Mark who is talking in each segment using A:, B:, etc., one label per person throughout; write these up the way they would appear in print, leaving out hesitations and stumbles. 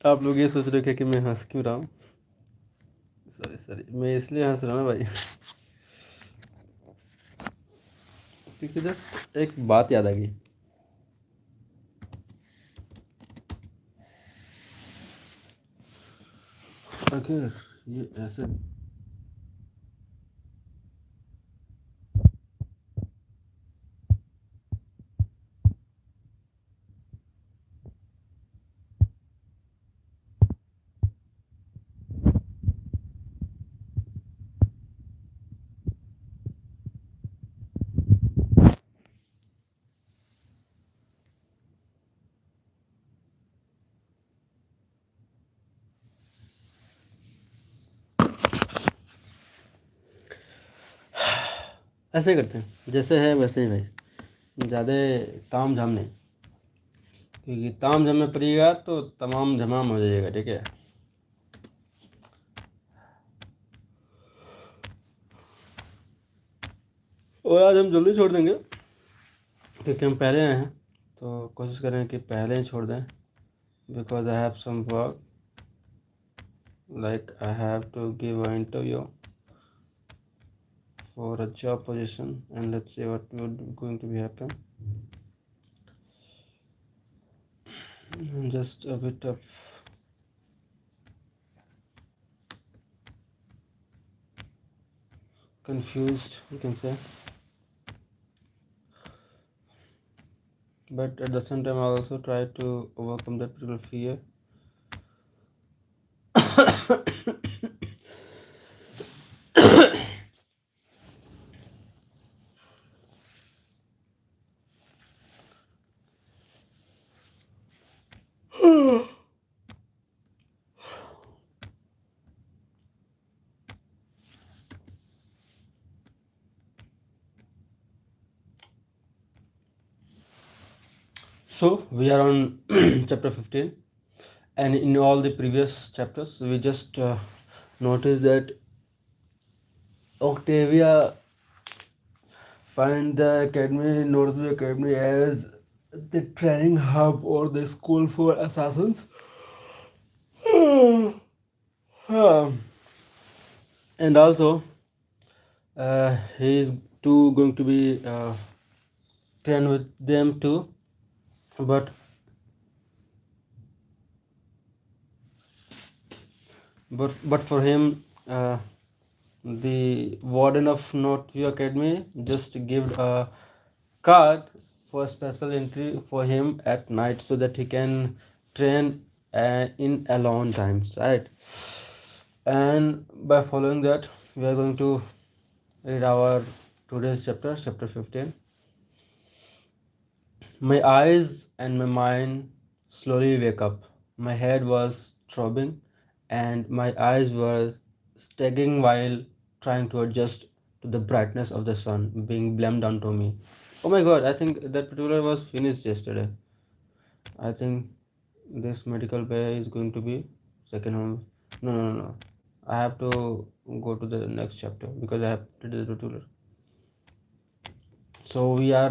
A: आप लोग ये सोच रहे हो कि मैं हंस क्यों रहा हूँ? सॉरी, मैं इसलिए हंस रहा हूँ ना भाई, क्योंकि जस्ट एक बात याद आ गई। अगर ये ऐसे ऐसे करते हैं, जैसे है वैसे ही भाई, ज़्यादा ताम झाम नहीं, क्योंकि ताम झाम में पड़िएगा तो तमाम झमाम हो जाइएगा, ठीक है। और आज हम जल्दी छोड़ देंगे क्योंकि हम पहले आए हैं, तो कोशिश करें कि पहले ही छोड़ दें, because I have some work, like I have to give an interview for a job position, and let's see what will going to be happen. I'm just a bit of confused, you can say, but at the same time I also try to overcome that particular fear. So we are on chapter 15, and in all the previous chapters we just noticed that Octavia find the academy, Northview Academy, as the training hub or the school for assassins. And also he is too going to be trained with them too, but for him, the warden of Northview Academy just give a card for special entry for him at night so that he can train in alone times, right? And by following that, we are going to read our today's chapter, chapter 15. My eyes and my mind slowly wake up. My head was throbbing and my eyes were staggering while trying to adjust to the brightness of the sun being blamed onto me. Oh my god, I think that particular was finished yesterday. I think this medical bay is going to be second home. No. I have to go to the next chapter because I have to do the particular. So we are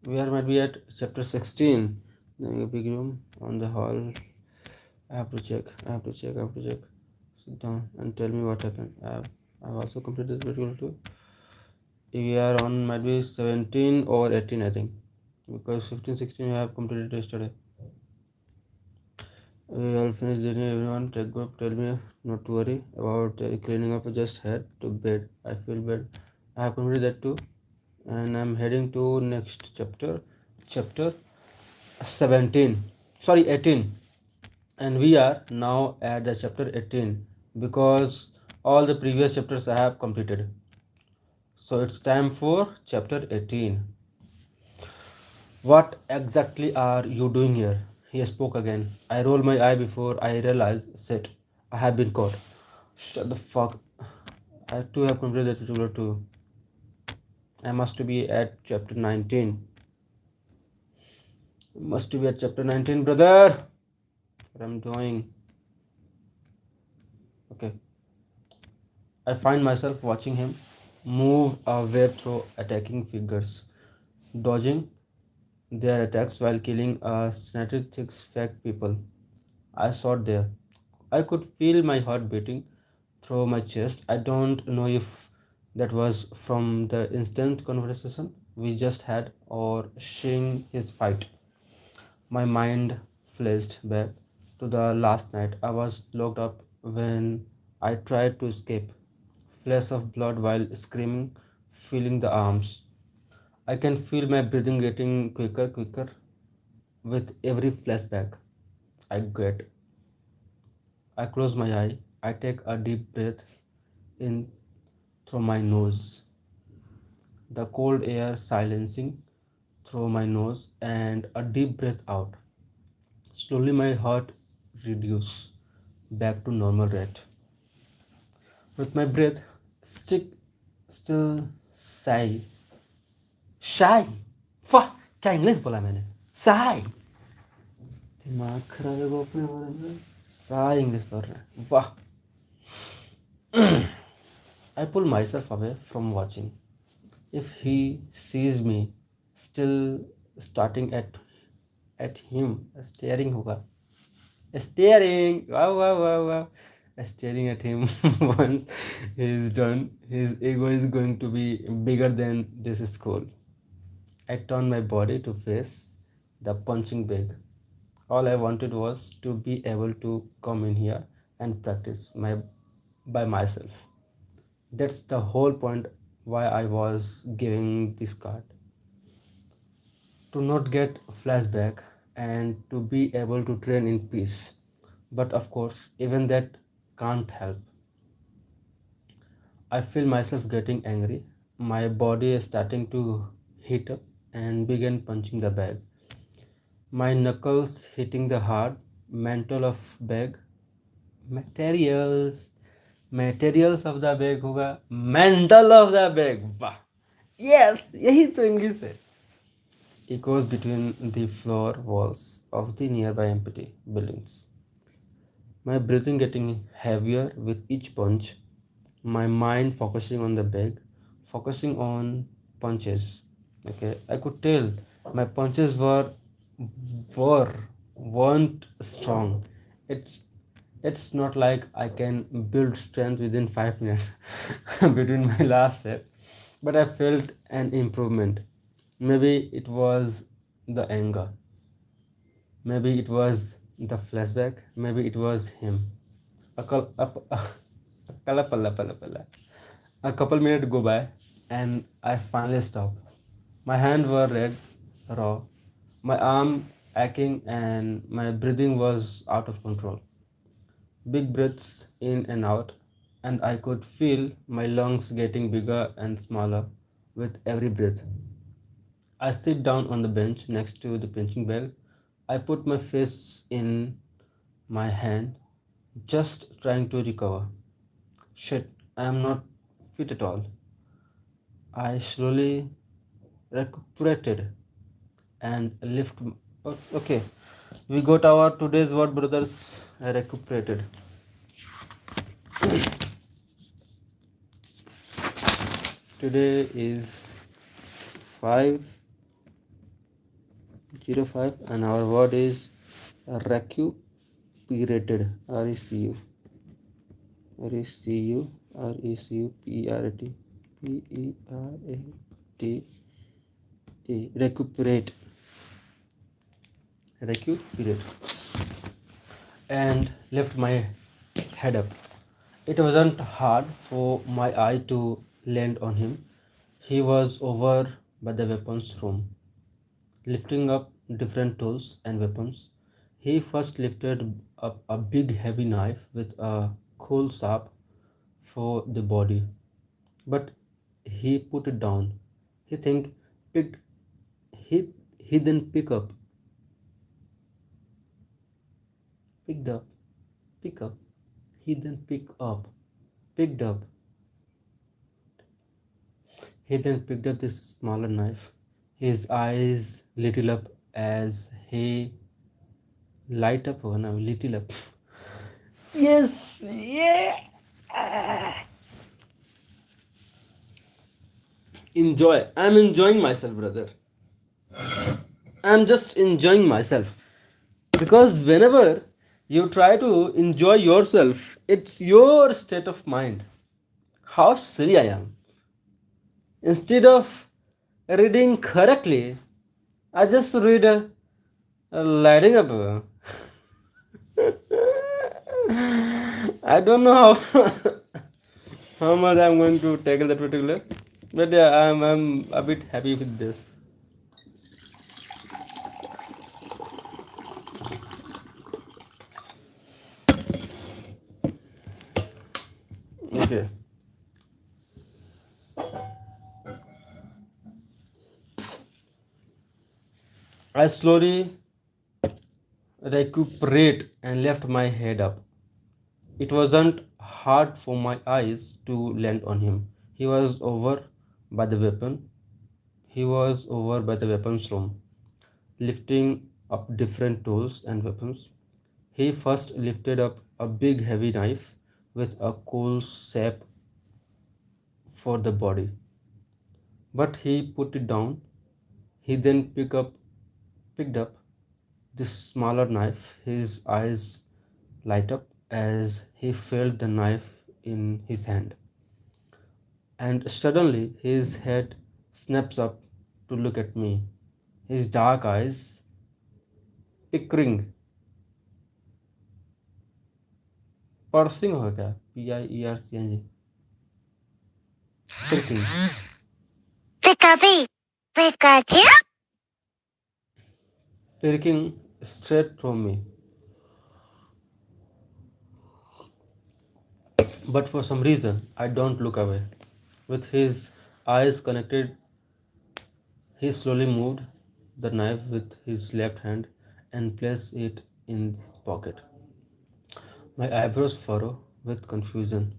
A: might be at chapter 16. The big room on the hall. I have to check. Sit down and tell me what happened. I've also completed the particular too. We are on might be 17 or 18, I think, because 15, 16 I have completed yesterday. We all finished dinner. Everyone take group. Tell me not to worry about cleaning up. Just head to bed. I feel bad. I have completed that too, and I'm heading to next chapter, chapter 17. Sorry, 18, and we are now at the chapter 18 because all the previous chapters I have completed. So it's time for chapter 18. What exactly are you doing here? He spoke again. I rolled my eye before I realized, shit, I have been caught. Shut the fuck. I too have completed the tutorial too. I must be at chapter 19. Must be at chapter 19, brother. What I'm doing. Okay. I find myself watching him move away through attacking figures, dodging, their attacks while killing statistics fake people. I saw there. I could feel my heart beating through my chest. I don't know if that was from the instant conversation we just had or seeing his fight. My mind flashed back to the last night I was locked up when I tried to escape. Flash of blood while screaming, feeling the arms. I can feel my breathing getting quicker with every flashback I get. I close my eye. I take a deep breath in through my nose, the cold air silencing through my nose, and a deep breath out. Slowly, my heart reduces back to normal rate. With my breath stick still sigh. Shy. वाह क्या English बोला मैंने साई दिमाग खराब है वो अपने बारे में साई इंग्लिश बोल रहे हैं वाह I pull myself away from watching. If he sees me still starting at him, staring hoga. Staring! Wow, wow, wow, wow. Staring at him once he's done, his ego is going to be bigger than this school. I turned my body to face the punching bag. All I wanted was to be able to come in here and practice by myself. That's the whole point why I was giving this card. To not get flashback and to be able to train in peace. But of course, even that can't help. I feel myself getting angry. My body is starting to heat up and begin punching the bag. My knuckles hitting the hard mantle of bag. Materials. Materials of the bag होगा mantle of the bag. वाह yes यही तो English है. Echoes between the floor walls of the nearby empty buildings. My breathing getting heavier with each punch. My mind focusing on the bag, focusing on punches. Okay, I could tell my punches were weren't strong. It's it's not like I can build strength within 5 minutes between my last set, but I felt an improvement. Maybe it was the anger, maybe it was the flashback, maybe it was him. A A couple minutes go by and I finally stop. My hands were red, raw, my arm aching, and my breathing was out of control. Big breaths in and out, and I could feel my lungs getting bigger and smaller with every breath. I sit down on the bench next to the punching bag. I put my face in my hand, just trying to recover. Shit, I am not fit at all. I slowly recuperated and lift. Okay, we got our today's word, brothers. Recuperated. Today is 5:05, and our word is recuperated. R-E-C-U. R-E-C-U. R-E-C-U-P-E-R-A-T. P-E-R-A-T-A. Recuperate. Recuperate. And lift my head up. It wasn't hard for my eye to land on him. He was over by the weapons room, lifting up different tools and weapons. He first lifted up a big heavy knife with a cool sharp for the body, but he put it down. He think picked he he then picked up pick up he then picked up he then picked up this smaller knife. His eyes lit up as he light up oh no lit up yes yeah enjoy I'm enjoying myself brother I'm just enjoying myself. Because whenever you try to enjoy yourself, it's your state of mind. How silly I am. Instead of reading correctly, I just read a lighting up. I don't know how how much I'm going to tackle that particular, but yeah, I'm a bit happy with this. Okay, I slowly recuperate and left my head up. It wasn't hard for my eyes to land on him. He was over by the weapon. He was over by the weapons room, lifting up different tools and weapons. He first lifted up a big heavy knife with a cool sap for the body, but he put it down. He then picked up this smaller knife. His eyes light up as he felt the knife in his hand, and suddenly his head snaps up to look at me. His dark eyes pickering, pursing होगा क्या? PIERCNG, pricking,
B: Pikapi, Pikachu.
A: pricking straight from me. But for some reason, I don't look away. With his eyes connected, he slowly moved the knife with his left hand and placed it in his pocket. My eyebrows furrow with confusion.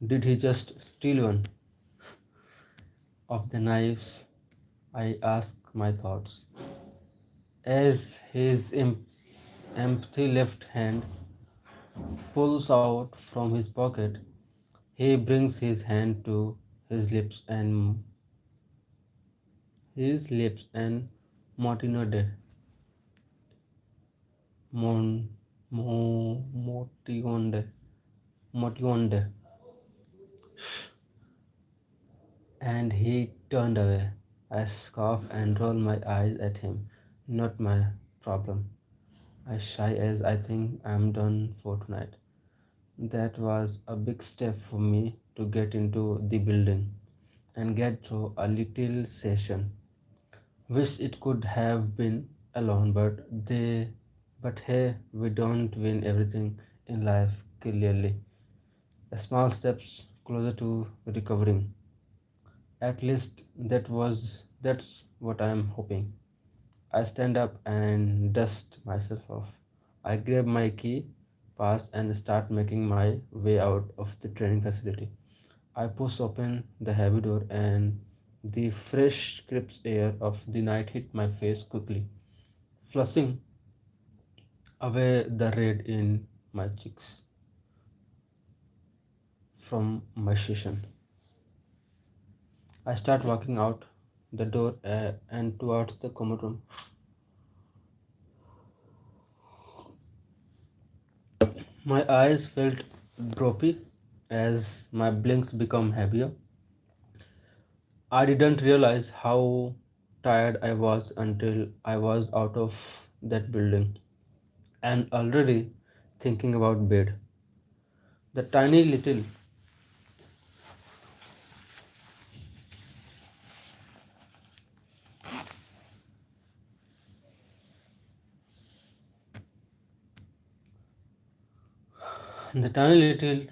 A: Did he just steal one of the knives? I asked my thoughts. As his empty left hand pulls out from his pocket, he brings his hand to his lips and motioned, mon, motioned, motioned, and he turned away. I scoff and roll my eyes at him. Not my problem. I shy as I think I'm done for tonight. That was a big step for me to get into the building and get through a little session. Wish it could have been alone, but hey, we don't win everything in life clearly. A small steps closer to recovering. At least that's what I'm hoping. I stand up and dust myself off. I grab my key, pass, and start making my way out of the training facility. I push open the heavy door, and the fresh, crisp air of the night hit my face quickly, flushing away the red in my cheeks from my session. I start walking out the door and towards the common room. My eyes felt droppy as my blinks become heavier. I didn't realize how tired I was until I was out of that building and already thinking about bed. The tiny little the tiny little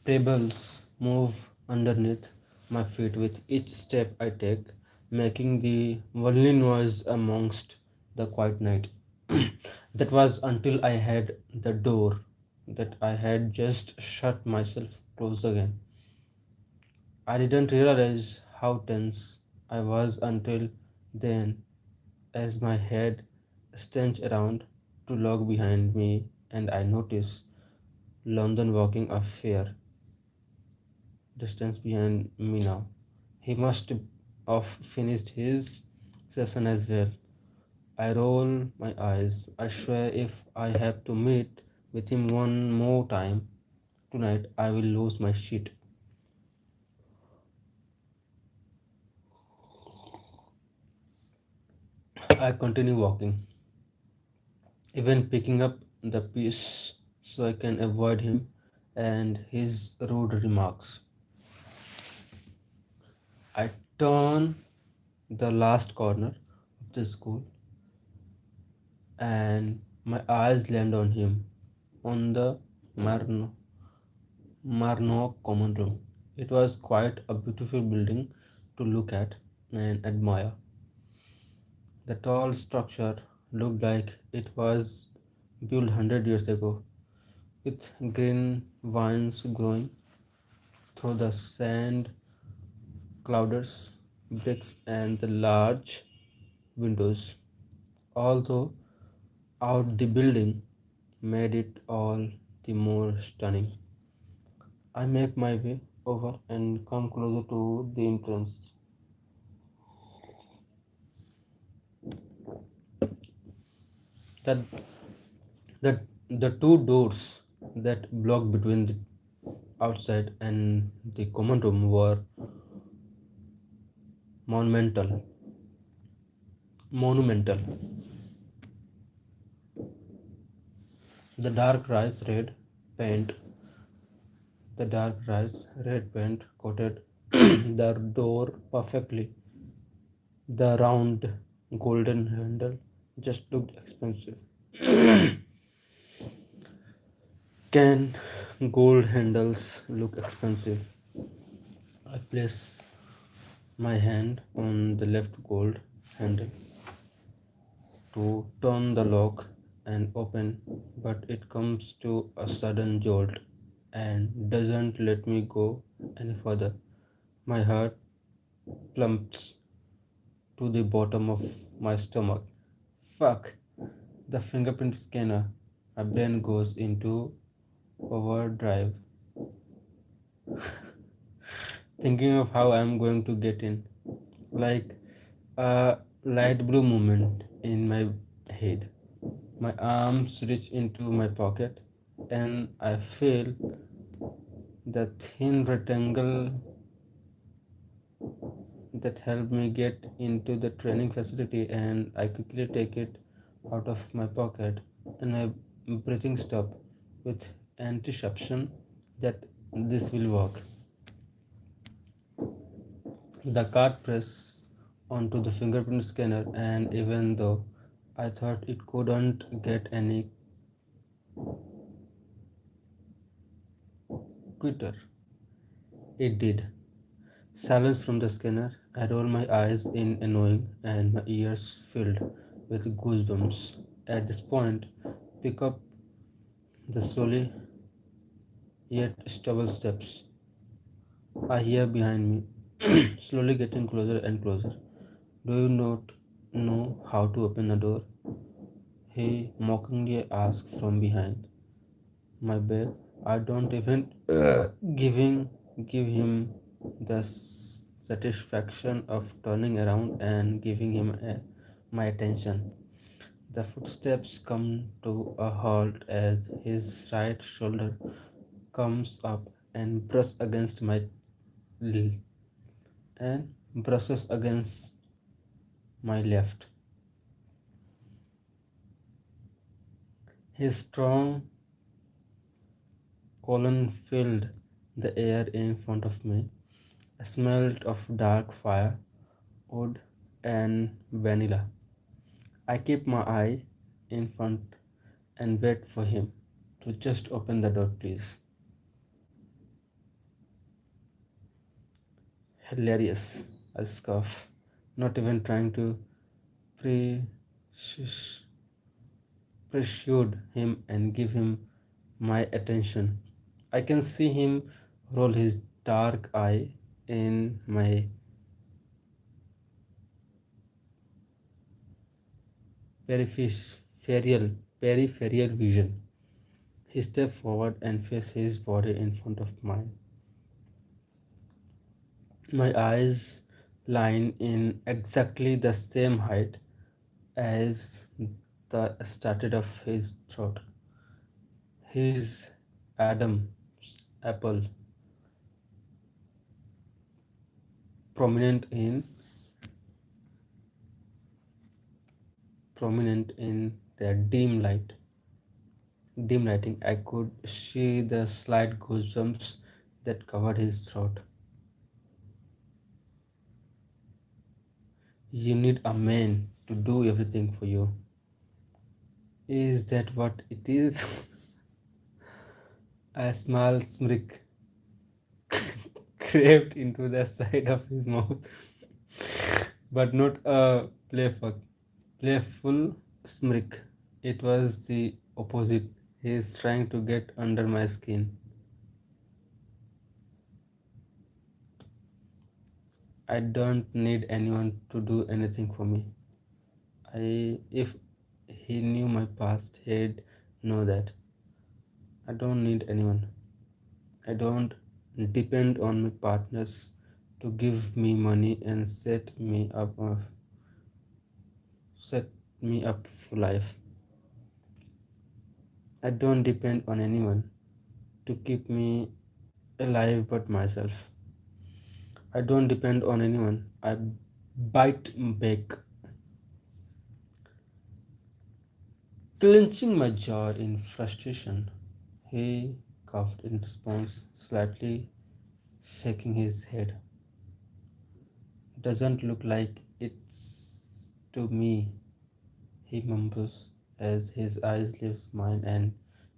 A: pebbles move underneath my feet with each step I take, making the only noise amongst the quiet night. That was until I had the door that I had just shut myself close again. I didn't realize how tense I was until then, as my head stanched around to log behind me, and I noticed London walking a fair distance behind me now. He must have finished his session as well. I roll my eyes. I swear if I have to meet with him one more time tonight, I will lose my shit. I continue walking, even picking up the piece so I can avoid him and his rude remarks. I turn the last corner of the school and my eyes land on him on the Marno, Marno common room. It was quite a beautiful building to look at and admire. The tall structure looked like it was built 100 years ago, with green vines growing through the sand clouders, bricks, and the large windows. Although out the building made it all the more stunning. I make my way over and come closer to the entrance. That the two doors that block between the outside and the common room were monumental. Monumental. The dark rice red paint, the dark rice red paint coated the door perfectly. The round golden handle just looked expensive. Can gold handles look expensive? I place my hand on the left gold handle to turn the lock and open, but it comes to a sudden jolt and doesn't let me go any further. My heart plumps to the bottom of my stomach. Fuck! The fingerprint scanner. My brain goes into overdrive, thinking of how I'm going to get in. Like a light blue moment in my head. My arms reach into my pocket and I feel the thin rectangle that helped me get into the training facility, and I quickly take it out of my pocket and my breathing stop with anticipation that this will work. The card press onto the fingerprint scanner, and even though I thought it couldn't get any quicker, it did. Silence from the scanner. I roll my eyes in annoying and my ears filled with goosebumps. At this point, pick up the slowly yet stubble steps I hear behind me, slowly getting closer and closer. Do you not know how to open the door? He mockingly asks from behind my back. I don't even giving give him the satisfaction of turning around and giving him my attention. The footsteps come to a halt as his right shoulder comes up and brushes against my l- and brushes against my left. His strong colon filled the air in front of me, smelled of dark fire, wood, and vanilla. I keep my eye in front and wait for him to just open the door, please. Hilarious, I scoff, not even trying to pre- pursued him and give him my attention. I can see him roll his dark eye in my peripheral peripheral vision. He stepped forward and faced his body in front of mine. My eyes line in exactly the same height as the started of his throat. His Adam's apple, prominent in prominent in the dim lighting. I could see the slight goosebumps that covered his throat. You need a man to do everything for you. Is that what it is? A small smirk crept into the side of his mouth, but not a playful smirk. It was the opposite. He is trying to get under my skin. I don't need anyone to do anything for me. If he knew my past, he'd know that. I don't need anyone. I don't depend on my partners to give me money and set me up for life. I don't depend on anyone to keep me alive but myself. I don't depend on anyone. I bite back, clenching my jaw in frustration. He coughed in response, slightly shaking his head. Doesn't look like it's to me, he mumbles as his eyes leave mine and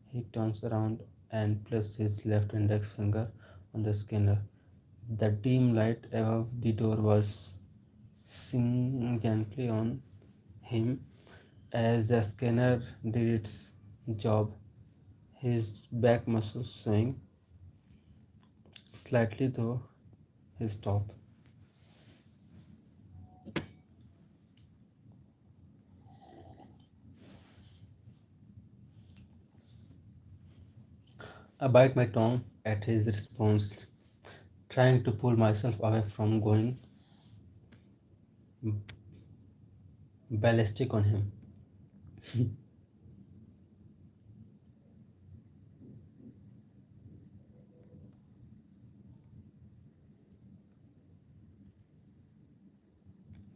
A: he turns around and places his left index finger on the scanner. The dim light above the door was singing gently on him as the scanner did its job. His back muscles swing slightly through his top. I bite my tongue at his response, trying to pull myself away from going ballistic on him.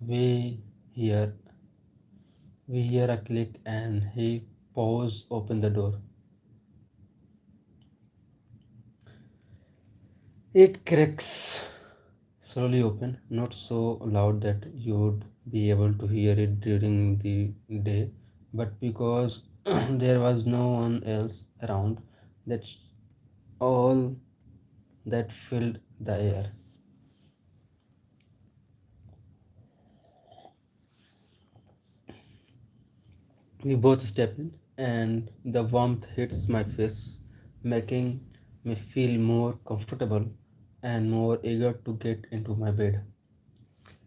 A: We hear we hear a click and he paws open the door. It cracks slowly open, not so loud that you would be able to hear it during the day, but because there was no one else around, that's all that filled the air. We both step in, and the warmth hits my face, making me feel more comfortable and more eager to get into my bed.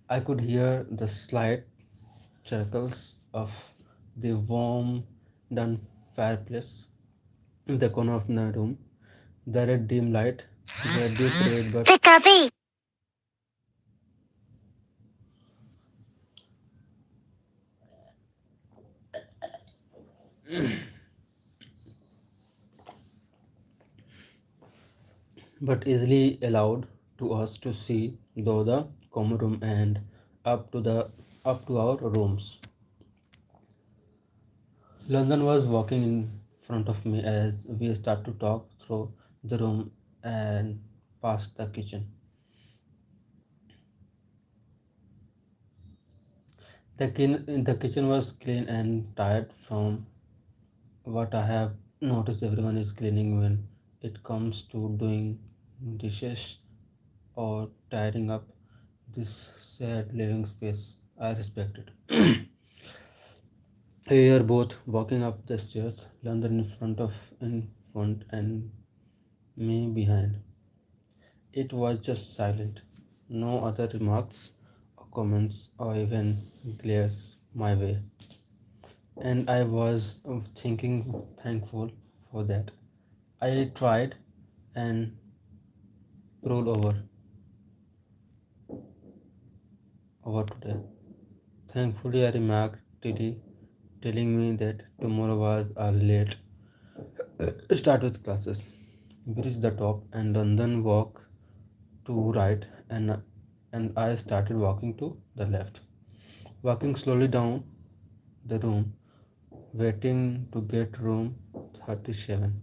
A: I could hear the slight circles of the warm done fireplace in the corner of the room. The red dim light, the deep red
B: Pikapi.
A: but easily allowed to us to see though the common room and up to our rooms. London was walking in front of me as we start to talk through the room and past the kitchen. The kitchen was clean and tired from what I have noticed everyone is cleaning when it comes to doing dishes or tidying up this shared living space. I respect it. We are both walking up the stairs, London in front and me behind. It was just silent. No other remarks or comments or even glares my way. And I was thankful for that. I tried and rolled over today. Thankfully, I remarked TD telling me that tomorrow was a late start with classes. We reached the top and London walk to right and I started walking to the left. Walking slowly down the room, waiting to get room 37.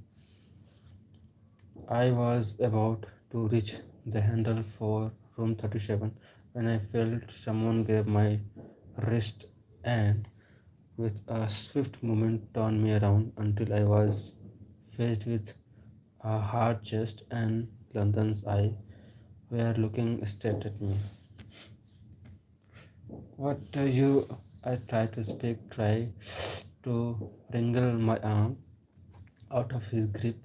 A: I was about to reach the handle for room 37 when I felt someone grab my wrist and with a swift movement turned me around until I was faced with a hard chest and London's eye were looking straight at me. What do you? I tried to speak, try to wrangle my arm out of his grip.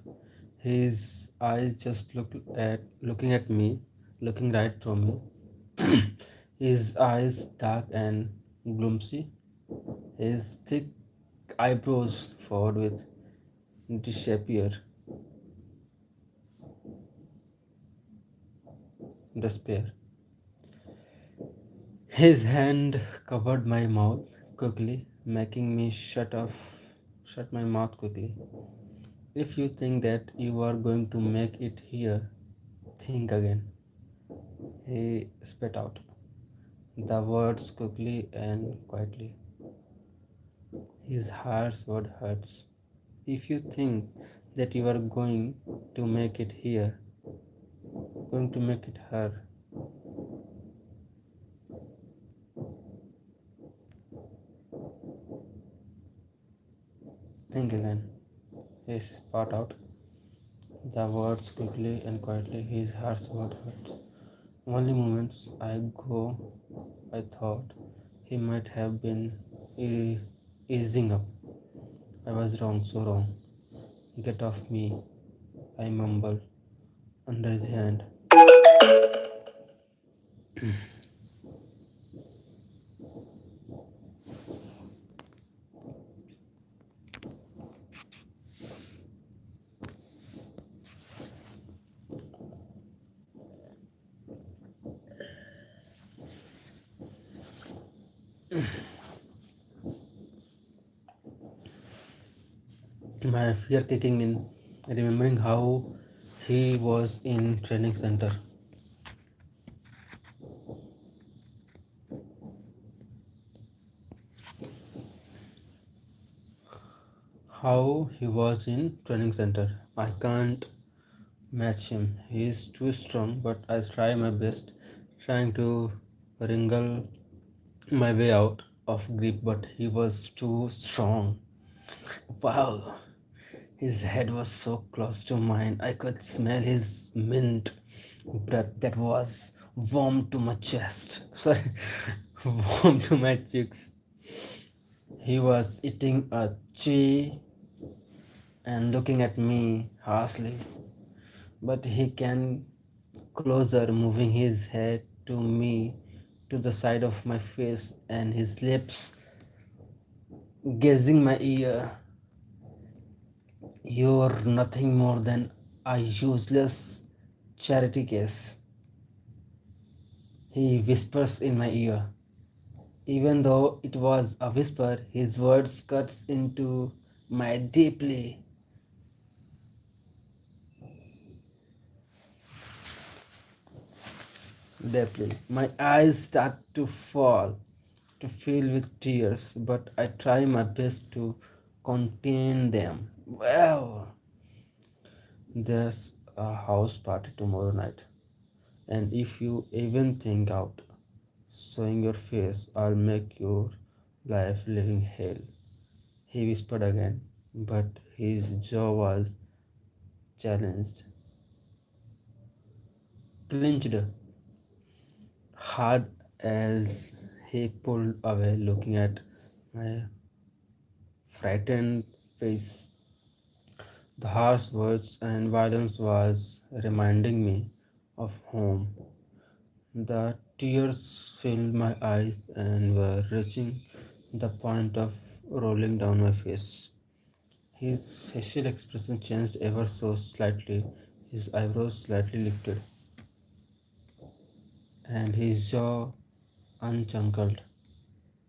A: His eyes just looking at me, looking right through me. His eyes dark and gloomy, his thick eyebrows forward with disappear, despair. His hand covered my mouth quickly, making me shut my mouth quickly. If you think that you are going to make it here, think again. He spat out the words quickly and quietly. His harsh word hurts. If you think that you are to make it here, going to make it her, think again. He spat out the words quickly and quietly. His harsh word hurts. Only moments ago, I thought he might have been easing up. I was wrong, so wrong. Get off me, I mumbled under his hand. My fear kicking in, remembering how he was in training center, how he was in training center. I can't match him. He is too strong, but I try my best, trying to wrangle my way out of grip, but he was too strong. Wow, his head was so close to mine. I could smell his mint breath that was warm to my chest. Sorry, warm to my cheeks. He was eating a chew and looking at me harshly. But he came closer, moving his head to me, to the side of my face, and his lips gazing my ear. You're nothing more than a useless charity case, he whispers in my ear. Even though it was a whisper, his words cuts into my deeply. My eyes start to fall, to fill with tears, but I try my best to contain them. Well, there's a house party tomorrow night, and if you even think out showing your face, I'll make your life living hell. He whispered again, but his jaw was challenged, clenched hard as he pulled away, looking at my frightened face. The harsh words and violence was reminding me of home. The tears filled my eyes and were reaching the point of rolling down my face. His facial expression changed ever so slightly, his eyebrows slightly lifted, and his jaw unchankled,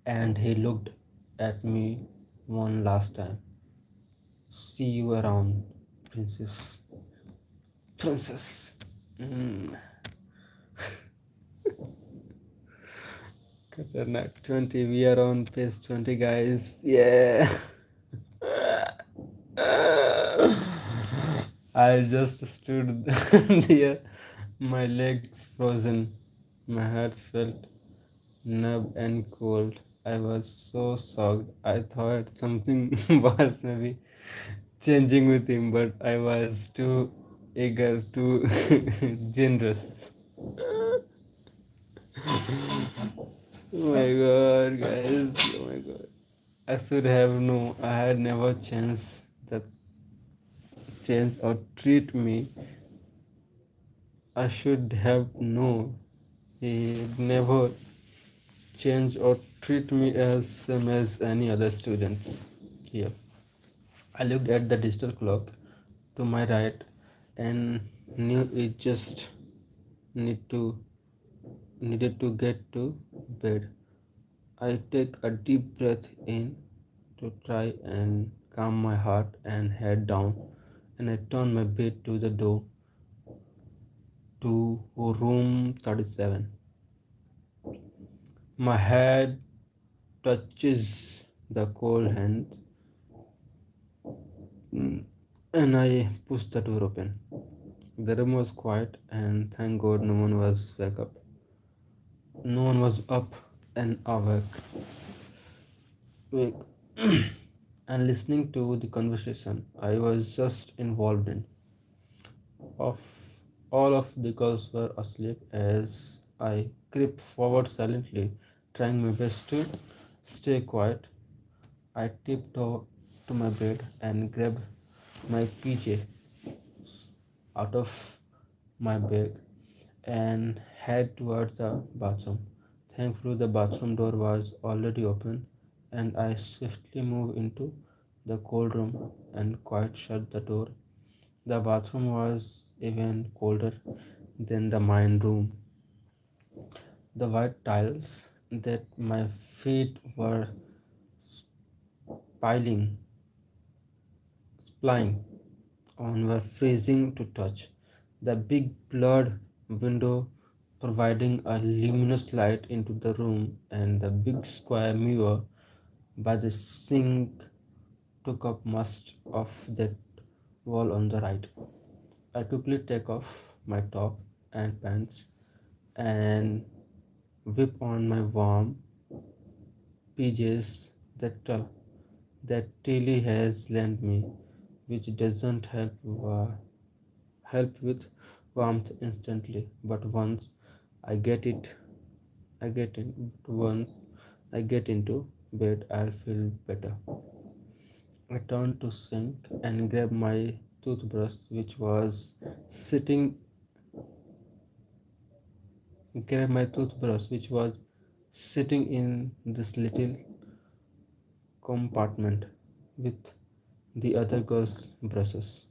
A: and he looked at me one last time. See you around, princess. Princess. Mm. Khatarnak 20. We are on page 20, guys. Yeah. I just stood there, my legs frozen, my heart felt numb and cold. I was so shocked. I thought something was maybe changing with him, but I was too eager, too generous. Oh my god, guys! Oh my god! I should have known. I had never changed that change or treat me. I should have known. He never change or treat me as same as any other students here. I looked at the digital clock to my right and knew it just need to needed to get to bed. I take a deep breath in to try and calm my heart and head down, and I turn my bed to the door to room 37. My head touches the cold hands and I push the door open. The room was quiet and thank God no one was wake up. No one was up and awake and listening to the conversation I was just involved in. Of all of the girls were asleep as I crept forward silently, trying my best to stay quiet. I tiptoed to my bed and grabbed my PJ out of my bag and head towards the bathroom. Thankfully, the bathroom door was already open, and I swiftly moved into the cold room and quite shut the door. The bathroom was even colder than the mine room. The white tiles that my feet were piling, splying on were freezing to touch. The big blurred window providing a luminous light into the room, and the big square mirror by the sink took up most of that wall on the right. I quickly take off my top and pants and whip on my warm PJs that Tilly has lent me, which doesn't help with warmth instantly, but once I get it, I get in. But once I get into bed, I'll feel better. I turned to sink and grabbed my toothbrush, which was sitting. Grabbed my toothbrush, which was sitting in this little compartment with the other girl's brushes.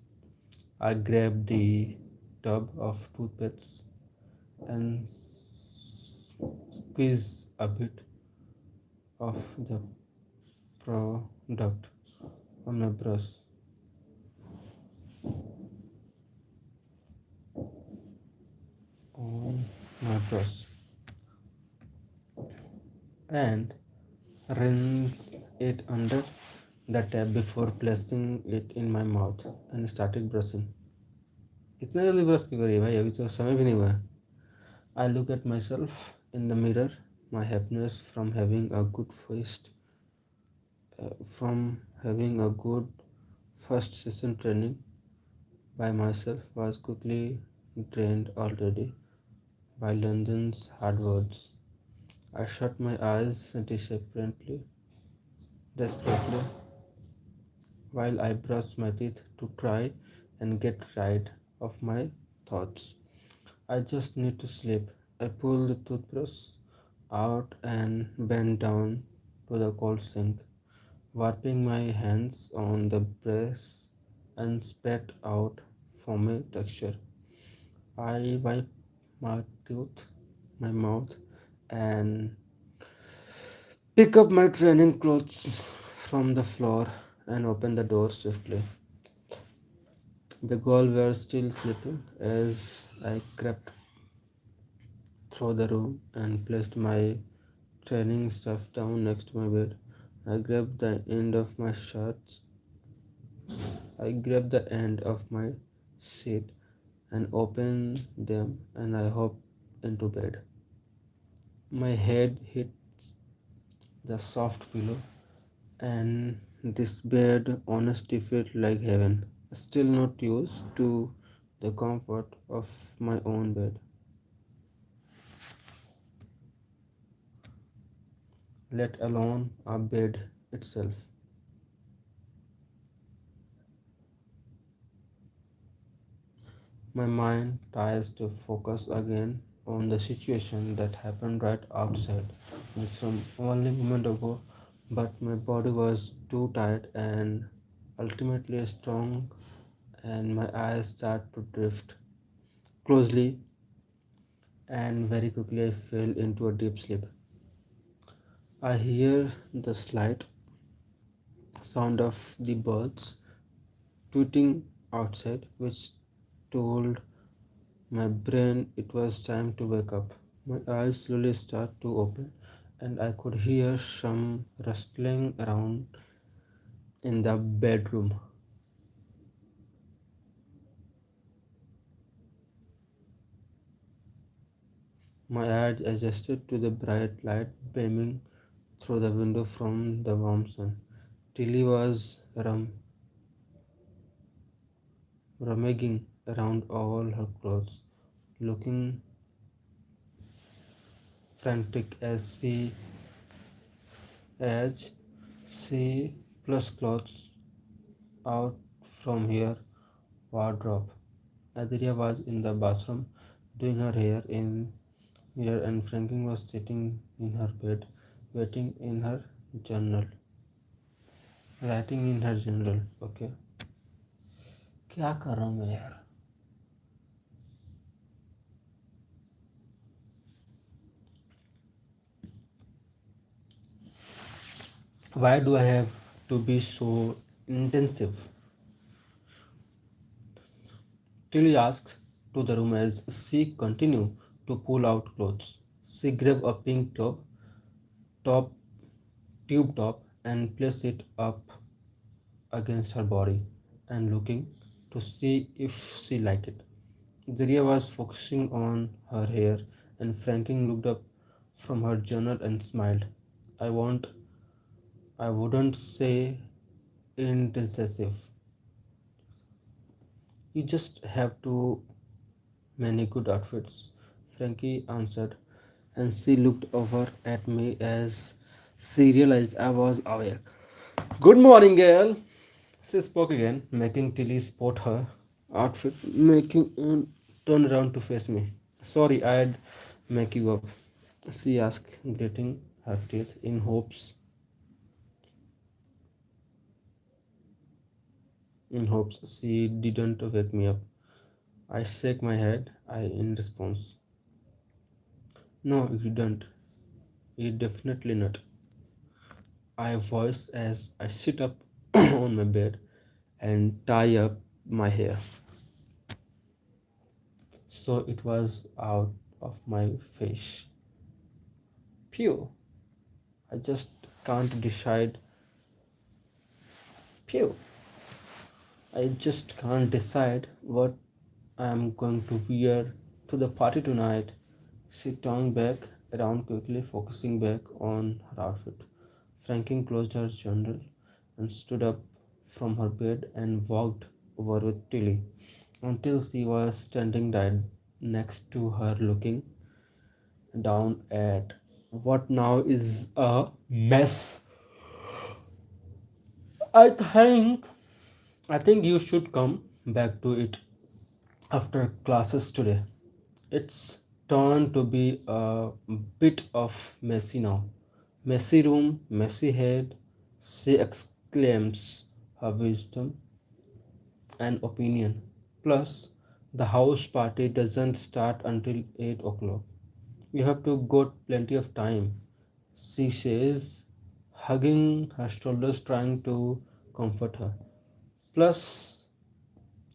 A: I grabbed the tub of toothpaste and squeezed a bit of the product on my brush on my brush and rinse it under the tap before placing it in my mouth and started brushing. इतना जल्दी brush क्यों करिए भाई अभी तो समय भी नहीं हुआ है. I look at myself in the mirror. My happiness from having a good first session training by myself was quickly drained already by London's hard words. I shut my eyes desperately, while I brushed my teeth to try and get rid of my thoughts. I just need to sleep. I pulled the toothbrush out and bent down to the cold sink, wiping my hands on the brush and spat out foamy texture. I wiped my tooth, my mouth, and Pick up my training clothes from the floor and open the door swiftly. The girls were still sleeping as I crept through the room and placed my training stuff down next to my bed. I grabbed the end of my shirts. I grabbed the end of my sheet and opened them and I hopped into bed. My head hit the soft pillow and this bed honestly felt like heaven. Still not used to the comfort of my own bed, let alone a bed itself. My mind tries to focus again on the situation that happened right outside just some only moment ago, but my body was too tired and ultimately strong, and my eyes start to drift closely, and very quickly I fell into a deep sleep. I hear the slight sound of the birds tweeting outside, which told my brain it was time to wake up. My eyes slowly start to open, and I could hear some rustling around in the bedroom. My eyes adjusted to the bright light beaming through the window from the warm sun. Tilly was rummaging around all her clothes, looking frantic as she plus clothes out from her wardrobe. Adria was in the bathroom doing her hair in mirror and Franklin was sitting in her bed waiting in her journal writing in her journal. Okay, क्या कर रहा हूँ मैं यार? Why do I have to be so intensive? Tilly asked to the room as she continued to pull out clothes. She grabbed a pink top, tube top, and placed it up against her body and looking to see if she liked it. Zaria was focusing on her hair, and Franklin looked up from her journal and smiled. I won't, I wouldn't say intensive. You just have too many good outfits, Frankie answered, and she looked over at me as she realized I was awake. Good morning, girl. She spoke again, making Tilly spot her outfit, making turn around to face me. Sorry, I'd make you up. She asked, gritting her teeth in hopes she didn't wake me up. I shake my head. I in response. No, you don't. You definitely not. I voice as I sit up on my bed and tie up my hair so it was out of my face. Pew. I just can't decide. Pew. I just can't decide what I'm going to wear to the party tonight. She turned back around quickly, focusing back on her outfit. Franklin closed her journal and stood up from her bed and walked over with Tilly until she was standing right next to her, looking down at what now is a mess. I think I think you should come back to it after classes today. It's turned to be a bit of messy now. Messy room, messy head, she exclaims her wisdom and opinion. Plus, the house party doesn't start until 8 o'clock. You have to got plenty of time, she says hugging her shoulders, trying to comfort her. Plus,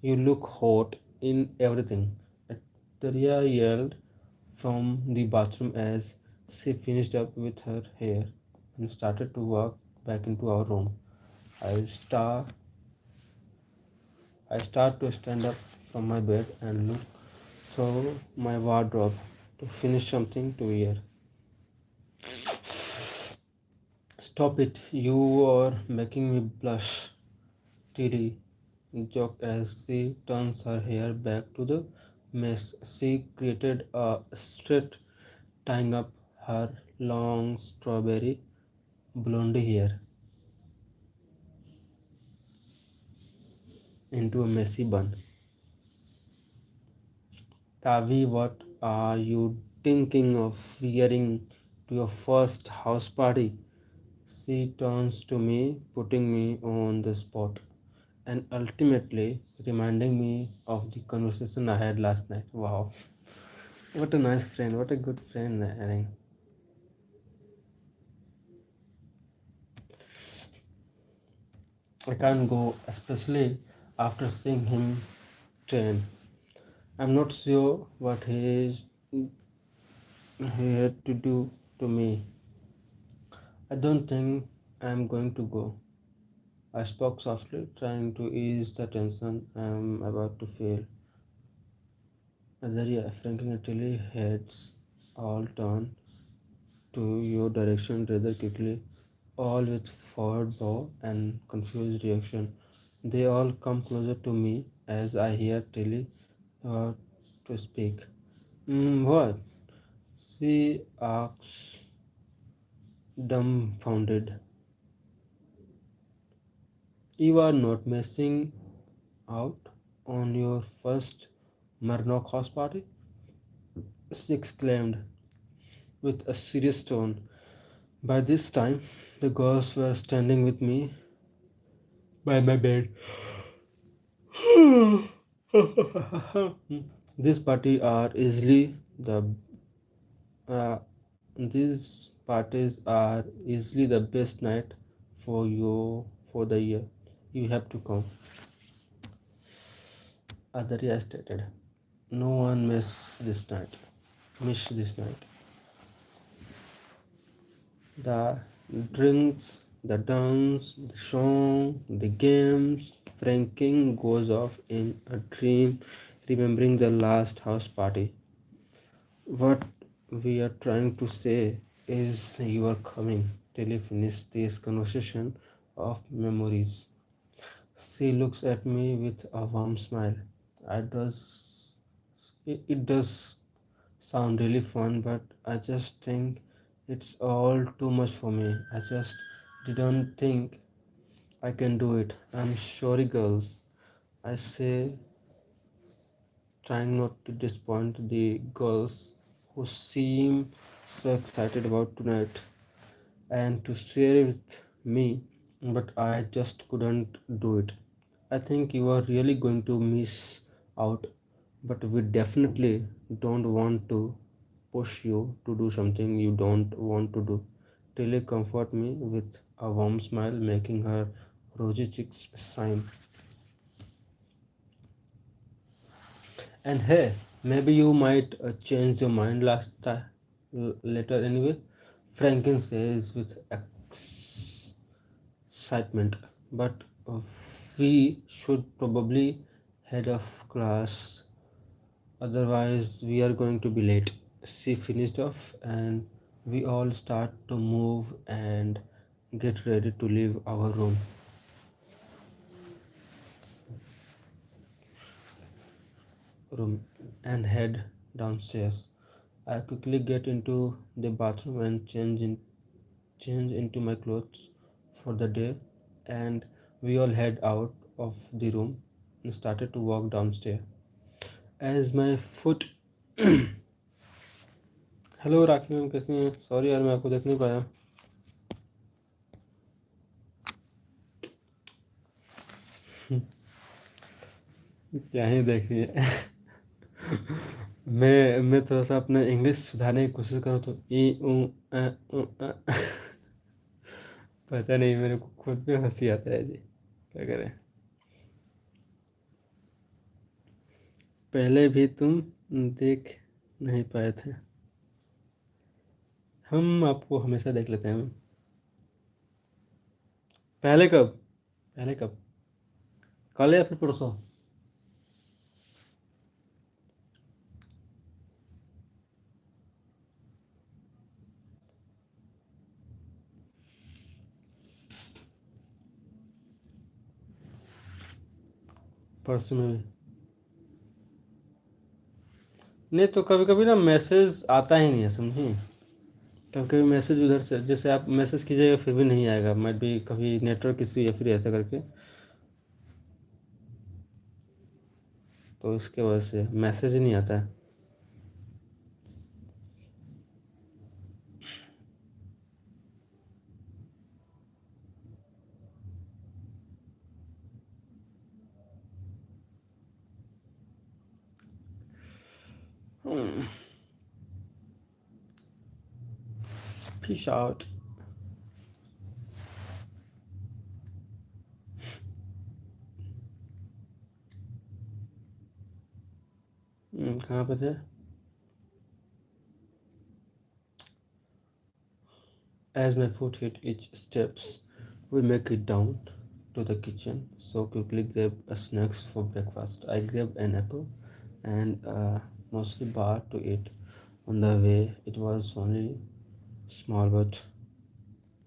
A: you look hot in everything. Ataria yelled from the bathroom as she finished up with her hair and started to walk back into our room. I start, I start to stand up from my bed and look through my wardrobe to finish something to wear. Stop it, you are making me blush. Tilly joked as she turns her hair back to the mess she created a straight, tying up her long strawberry blonde hair into a messy bun. Tavi, what are you thinking of wearing to your first house party? She turns to me, putting me on the spot, and ultimately reminding me of the conversation I had last night. Wow, what a nice friend, what a good friend, I think. I can't go, especially after seeing him train. I'm not sure what he had to do to me. I don't think I'm going to go. I spoke softly, trying to ease the tension I'm about to feel. Adaria, frankly, heads all turn to your direction rather quickly, all with forward bow and confused reaction. They all come closer to me as I hear Tilly about to speak. What? She asks, dumbfounded. You are not missing out on your first Murnock house party? She exclaimed with a serious tone. By this time, the girls were standing with me by my bed. This party are easily the these parties are easily the best night for you for the year. You have to come. Adaria stated. No one miss this night. Miss this night. The drinks, the dance, the song, the games. Franking goes off in a dream, remembering the last house party. What we are trying to say is you are coming till you finish this conversation of memories. She looks at me with a warm smile. I does it does sound really fun, but I just think it's all too much for me. I just didn't think I can do it. I'm sorry, girls. I say, trying not to disappoint the girls who seem so excited about tonight and to share with me, but I just couldn't do it. I think you are really going to miss out, but we definitely don't want to push you to do something you don't want to do. Tilly comfort me with a warm smile, making her rosy cheeks shine. And hey, maybe you might change your mind later anyway. Franklin says with excitement. But we should probably head off class, otherwise we are going to be late. She finished off, and we all start to move and get ready to leave our room and head downstairs. I quickly get into the bathroom and change into my clothes for the day, and we all head out of the room and started to walk downstairs. As my foot hello rakhi ma'am, कैसी हैं? Sorry यार, मैं आपको देख नहीं पाया. क्या ही देखिए. मैं थोड़ा सा अपना इंग्लिश सुधारने की कोशिश करूँ तो ई उ पता नहीं, मेरे को खुद पे हंसी आता है जी, क्या करें। पहले भी तुम देख नहीं पाए थे, हम आपको हमेशा देख लेते हैं। पहले कब? पहले कब? कल या फिर परसों? परसों में भी नहीं, तो कभी कभी ना मैसेज आता ही नहीं है, समझी। कभी कभी मैसेज उधर से, जैसे आप मैसेज कीजिएगा फिर भी नहीं आएगा, मैं भी कभी नेटवर्क इशू या फिर ऐसा करके, तो इसके वजह से मैसेज ही नहीं आता है। Fish out. कहाँ पे थे? As my foot hit each steps, we make it down to the kitchen. So quickly grab a snacks for breakfast. I grabbed an apple and mostly bar to eat. On the way, it was only small, but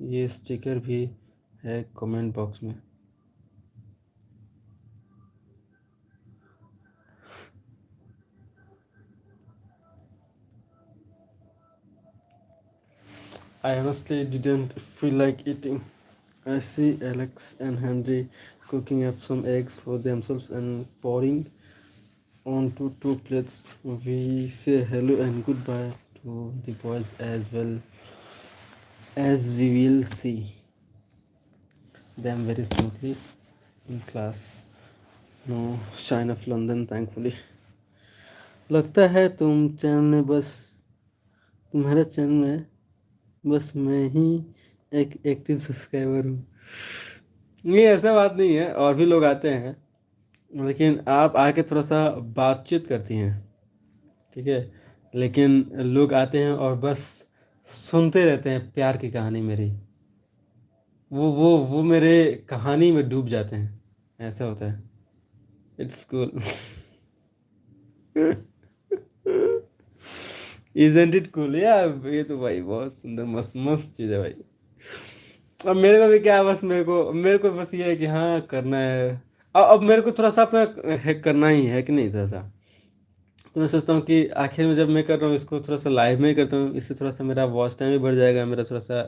A: ये sticker भी है comment box में। I honestly didn't feel like eating. I see Alex and Henry cooking up some eggs for themselves and pouring onto two plates. We say hello and goodbye to the boys as well as we will see them very smoothly in class. No shine of London, thankfully. लगता है तुम channel में बस, तुम्हारे channel में बस मैं ही एक एक्टिव सब्सक्राइबर हूँ। नहीं, ऐसा बात नहीं है, और भी लोग आते हैं, लेकिन आप आके थोड़ा सा बातचीत करती हैं, ठीक है। लेकिन लोग आते हैं और बस सुनते रहते हैं प्यार की कहानी मेरी, वो मेरे कहानी में डूब जाते हैं, ऐसा होता है। It's cool. Isn't it cool यार, ये तो भाई बहुत सुंदर मस्त मस्त चीज़ है भाई। अब मेरे को भी क्या है, बस मेरे को बस ये है कि हाँ करना है। अब मेरे को थोड़ा सा अपना हैक करना ही है कि नहीं, थोड़ा सा। तो मैं सोचता हूँ कि आखिर में जब मैं कर रहा हूँ इसको थोड़ा सा लाइव में ही करता हूँ, इससे थोड़ा सा मेरा वॉच टाइम भी बढ़ जाएगा, मेरा थोड़ा सा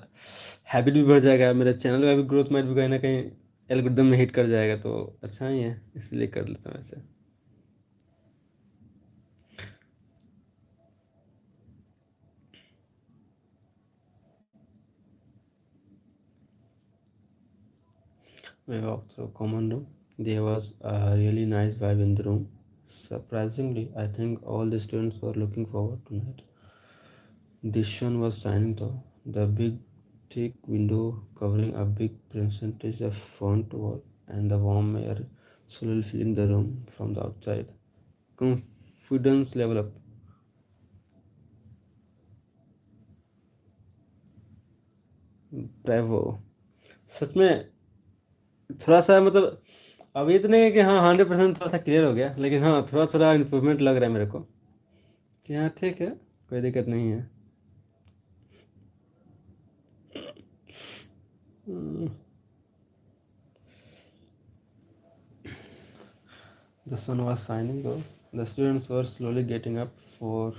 A: हैबिट भी बढ़ जाएगा, मेरे चैनल का भी ग्रोथ माइट भी कहीं ना कहीं एल्गोरिदम में हिट कर जाएगा, तो अच्छा ही है, इसलिए कर लेता हूँ ऐसे। We walked through common room. There was a really nice vibe in the room. Surprisingly, I think all the students were looking forward to it. The sun was shining though. The big thick window covering a big percentage of front wall and the warm air slowly filling the room from the outside. Confidence level up. Bravo. सच में थोड़ा सा मतलब, अभी तो नहीं है कि हाँ 100% थोड़ा सा क्लियर हो गया, लेकिन हाँ थोड़ा थोड़ा इम्प्रूवमेंट लग रहा है मेरे को, कि हाँ ठीक है, कोई दिक्कत नहीं है। The sun was shining though. The students were slowly getting up for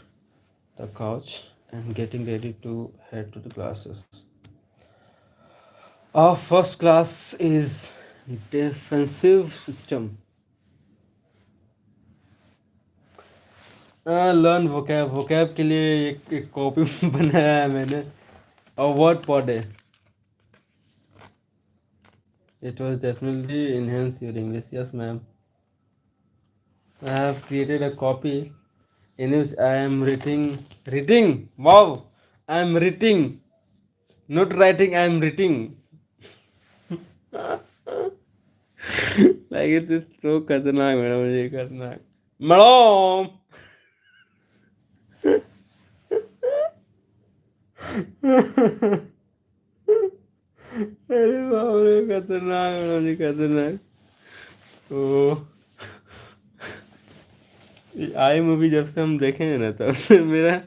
A: the couch and getting ready to head to the classes. Our first class is defensive system. Learn vocab के लिए एक कॉपी बनाया है मैंने, और word pod है। It was definitely enhance your English. Yes, ma'am. I have created a copy in which I am reading. Wow, I am reading, not writing. I am reading. Like it is so खतरनाक madam, ये खतरनाक madam. अरे बाप रे, खतरनाक madam जी, खतरनाक। तो आई movie जब से हम देखे हैं ना, तब से मेरा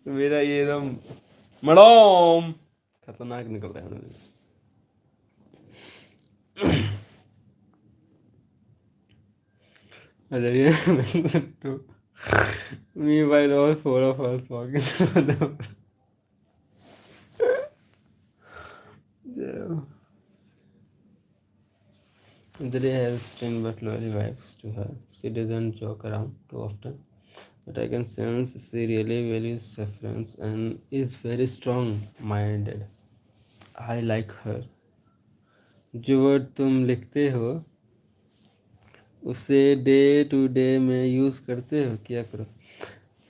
A: मेरा ये एकदम मैडम खतरनाक निकल रहा है मैडम। अच्छा, to me while all four of us walking through the They have strange but loyal vibes to her. She doesn't joke around too often, but I can sense she really values her friends and is very strong-minded. I like her. जो word तुम लिखते हो उसे day to day में use करते हो, क्या करो।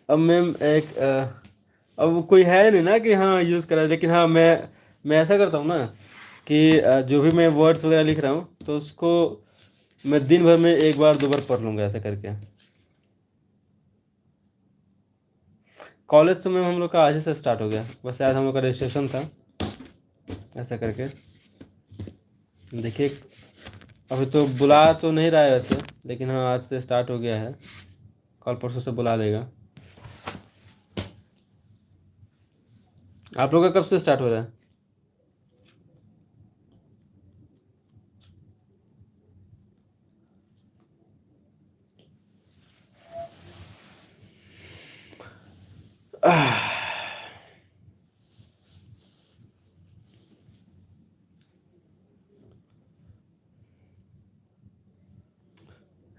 A: अब मैम अब कोई है नहीं ना कि हाँ यूज़ करा, लेकिन हाँ मैं ऐसा करता हूँ ना कि जो भी मैं वर्ड्स वगैरह लिख रहा हूँ तो उसको मैं दिन भर में एक बार दो बार पढ़ लूँगा ऐसा करके। कॉलेज तो मैम हम लोग का आज ही से स्टार्ट हो गया, बस आज हम लोग का रजिस्ट्रेशन था ऐसा करके। देखिए अभी तो बुला तो नहीं रहा है वैसे, लेकिन हाँ आज से स्टार्ट हो गया है, कल परसों से बुला देगा। आप लोग का कब से स्टार्ट हो रहा है?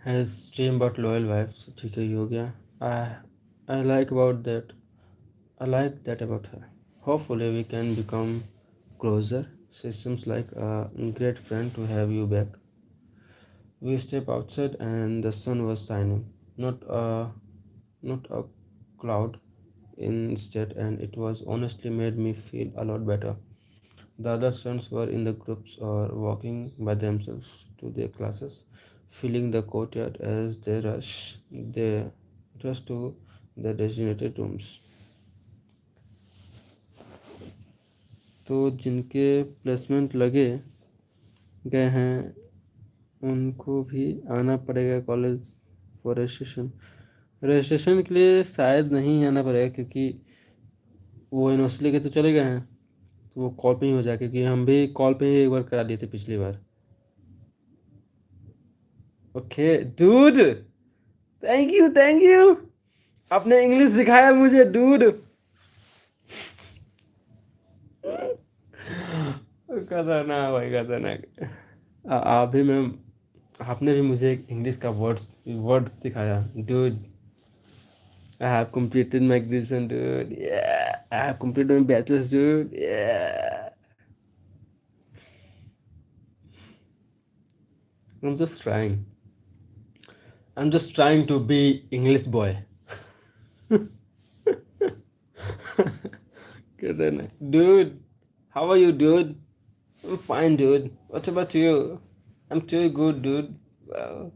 A: Has stream but loyal wives, ठीक है ये हो गया। I like about that, I like that about her. Hopefully we can become closer, she seems like a great friend to have you back. We step outside and the sun was shining, not a cloud instead, and it was honestly made me feel a lot better. The other students were in the groups or walking by themselves to their classes, filling the courtyard as they rush to their designated rooms. तो जिनके placement लगे गए हैं उनको भी आना पड़ेगा college for registration. Registration के लिए शायद नहीं आना पड़ेगा, क्योंकि वो यूनिवर्सिटी लेके तो चले गए हैं, तो वो कॉल पे ही हो जाए, क्योंकि हम भी कॉल पे ही एक बार करा दिए थे पिछली बार। Okay dude, thank you thank you, आपने इंग्लिश सिखाया मुझे डूड। खतरनाक भाई, खतरनाक। आप भी मैम, आपने भी मुझे एक इंग्लिश का वर्ड सिखाया dude. I have completed my graduation, dude. Yeah, I have completed my bachelor's, dude. Yeah. I'm just trying. I'm just trying to be English boy. Good then. Dude, how are you, dude? I'm fine, dude. What about you? I'm too good, dude. Wow.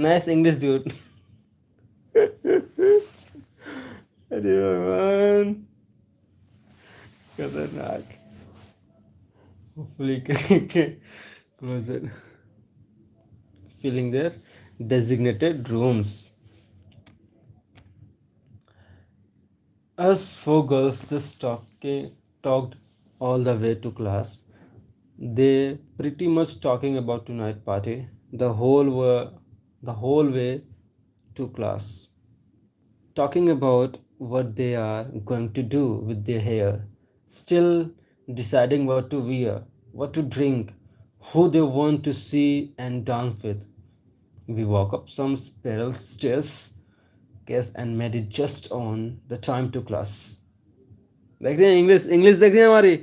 A: Nice English, dude. अरे भगवान, खतरनाक। Hopefully closer, filling their designated rooms. Us four girls just talked all the way to class. They pretty much talking about tonight party the whole way to class. Talking about what they are going to do with their hair. Still deciding what to wear, what to drink, who they want to see and dance with. We walk up some spiral stairs, guess, and made it just on the time to class. देख रहे हैं English, English देख रहे हैं हमारी,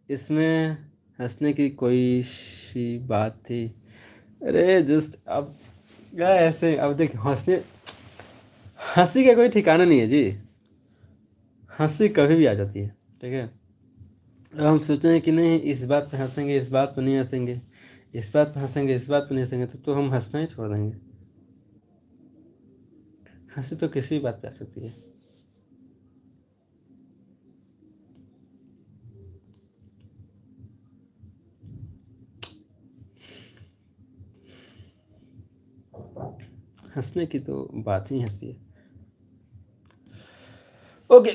A: इसमें हंसने की कोई सी बात थी? अरे जस्ट अब क्या ऐसे, अब देख हंसने, हंसी का कोई ठिकाना नहीं है जी, हंसी कभी भी आ जाती है, ठीक है। अब हम सोचते हैं कि नहीं इस बात पे हंसेंगे, इस बात पे नहीं हंसेंगे, इस बात पे हंसेंगे, इस बात पे नहीं हंसेंगे, तब तो हम हंसना ही छोड़ देंगे। हंसी तो किसी भी बात पे आ सकती है। हंसने की तो बात ही हंसी है। Okay.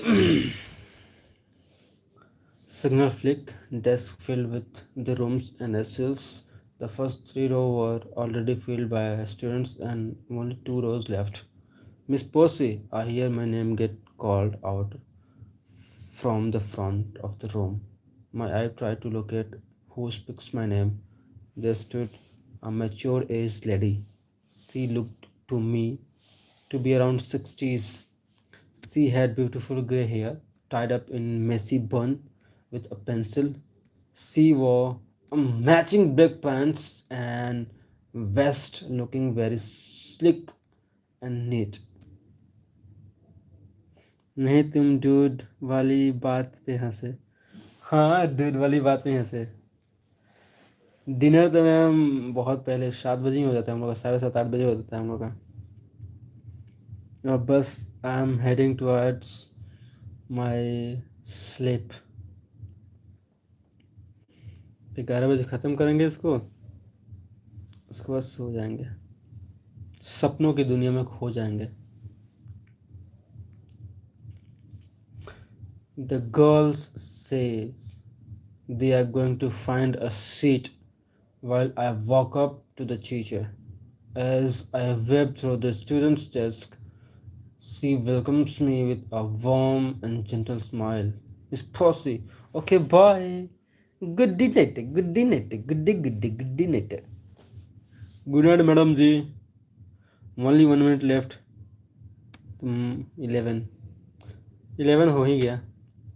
A: Signal flick, desk filled with the rooms and SLs. The first three rows were already filled by students and only two rows left. Miss Posey, I hear my name get called out from the front of the room. My eye tried to locate who speaks my name. There stood a mature aged lady. She looked to me to be around 60s. She had beautiful grey hair tied up in messy bun with a pencil. She wore a matching black pants and vest looking very slick and neat. नहीं तुम dude वाली बात पे हंसे। हाँ dude वाली बात पे हंसे। डिनर तो मैम बहुत पहले 7 बजे ही हो जाता है हम लोग का, 7:30 8 बजे हो जाता है हम लोग का। अब बस I am heading towards my sleep. 11 बजे ख़त्म करेंगे इसको, उसके बाद सो जाएंगे, सपनों की दुनिया में खो जाएंगे। The girls says they are going to find a seat while I walk up to the teacher. As I web through the student's desk, she welcomes me with a warm and gentle smile. Miss Posey, okay, bye. Good night, good night, good day, good day, good night. Good night, madam ji. Only 1 minute left. 11 हो ही गया।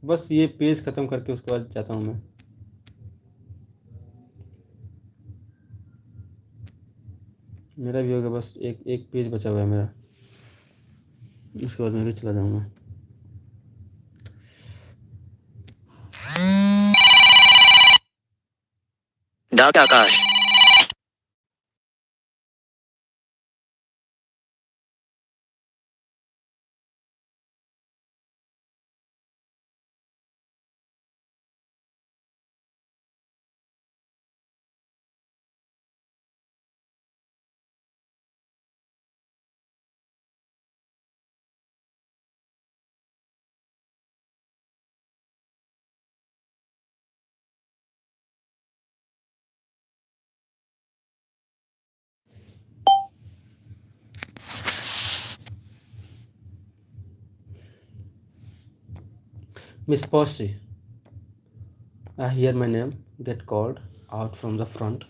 A: बस ये page ख़त्म करके उसके बाद जाता हूँ मैं। मेरा भी हो गया, बस एक एक पेज बचा हुआ है मेरा, उसके बाद मैं भी चला जाऊँगा।
B: Dr. Akash.
A: Miss Posey, I hear my name get called out from the front.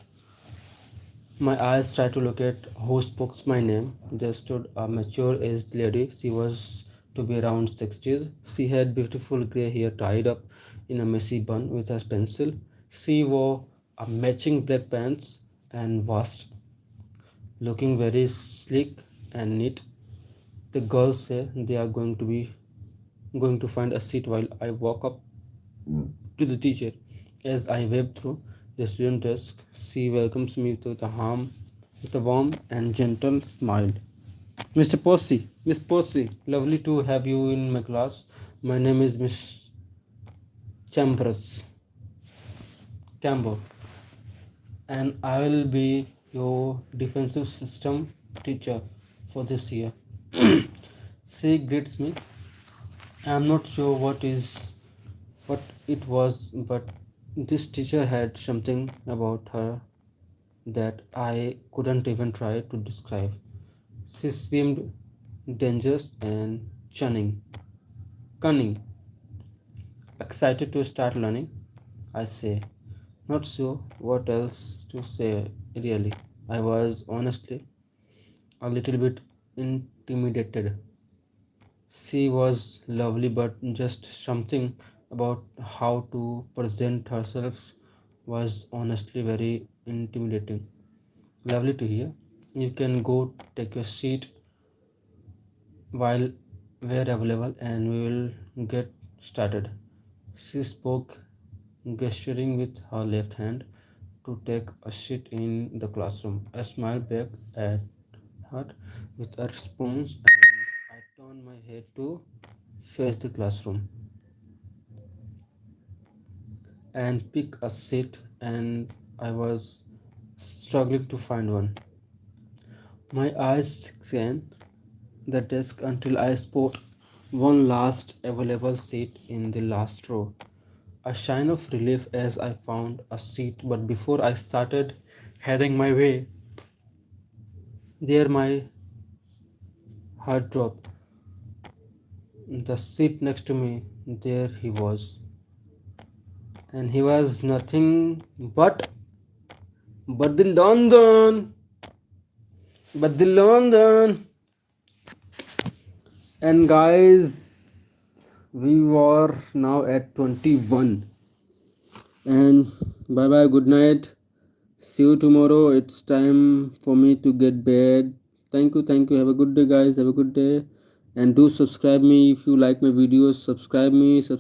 A: My eyes try to locate who spoke my name. There stood a mature aged lady. She was to be around 60s. She had beautiful grey hair tied up in a messy bun with a pencil. She wore a matching black pants and was looking very sleek and neat. The girls say they are going to find a seat while I walk up to the teacher. As I web through the student desk, she welcomes me with a warm and gentle smile. Mr. Posey, Miss Posey, lovely to have you in my class. My name is Miss Chambers Campbell, and I will be your defensive system teacher for this year. She greets me. I am not sure what it was, but this teacher had something about her that I couldn't even try to describe. She seemed dangerous and cunning, excited to start learning. I say, not sure what else to say, really. I was honestly a little bit intimidated. She was lovely, but just something about how to present herself was honestly very intimidating. Lovely to hear. You can go take your seat while we're available and we will get started. She spoke, gesturing with her left hand to take a shit in the classroom. I smiled back at her with a response and I turned my head to face the classroom and pick a seat, and I was struggling to find one. My eyes scanned the desk until I spot one last available seat in the last row. A shine of relief as I found a seat, but before I started heading my way, there my heart dropped. The seat next to me, there he was. And he was nothing but the London. But the London. And guys, we were now at 21. And bye bye, good night. See you tomorrow. It's time for me to get bed. Thank you, thank you. Have a good day, guys. Have a good day. And do subscribe me if you like my videos. Subscribe me, subscribe.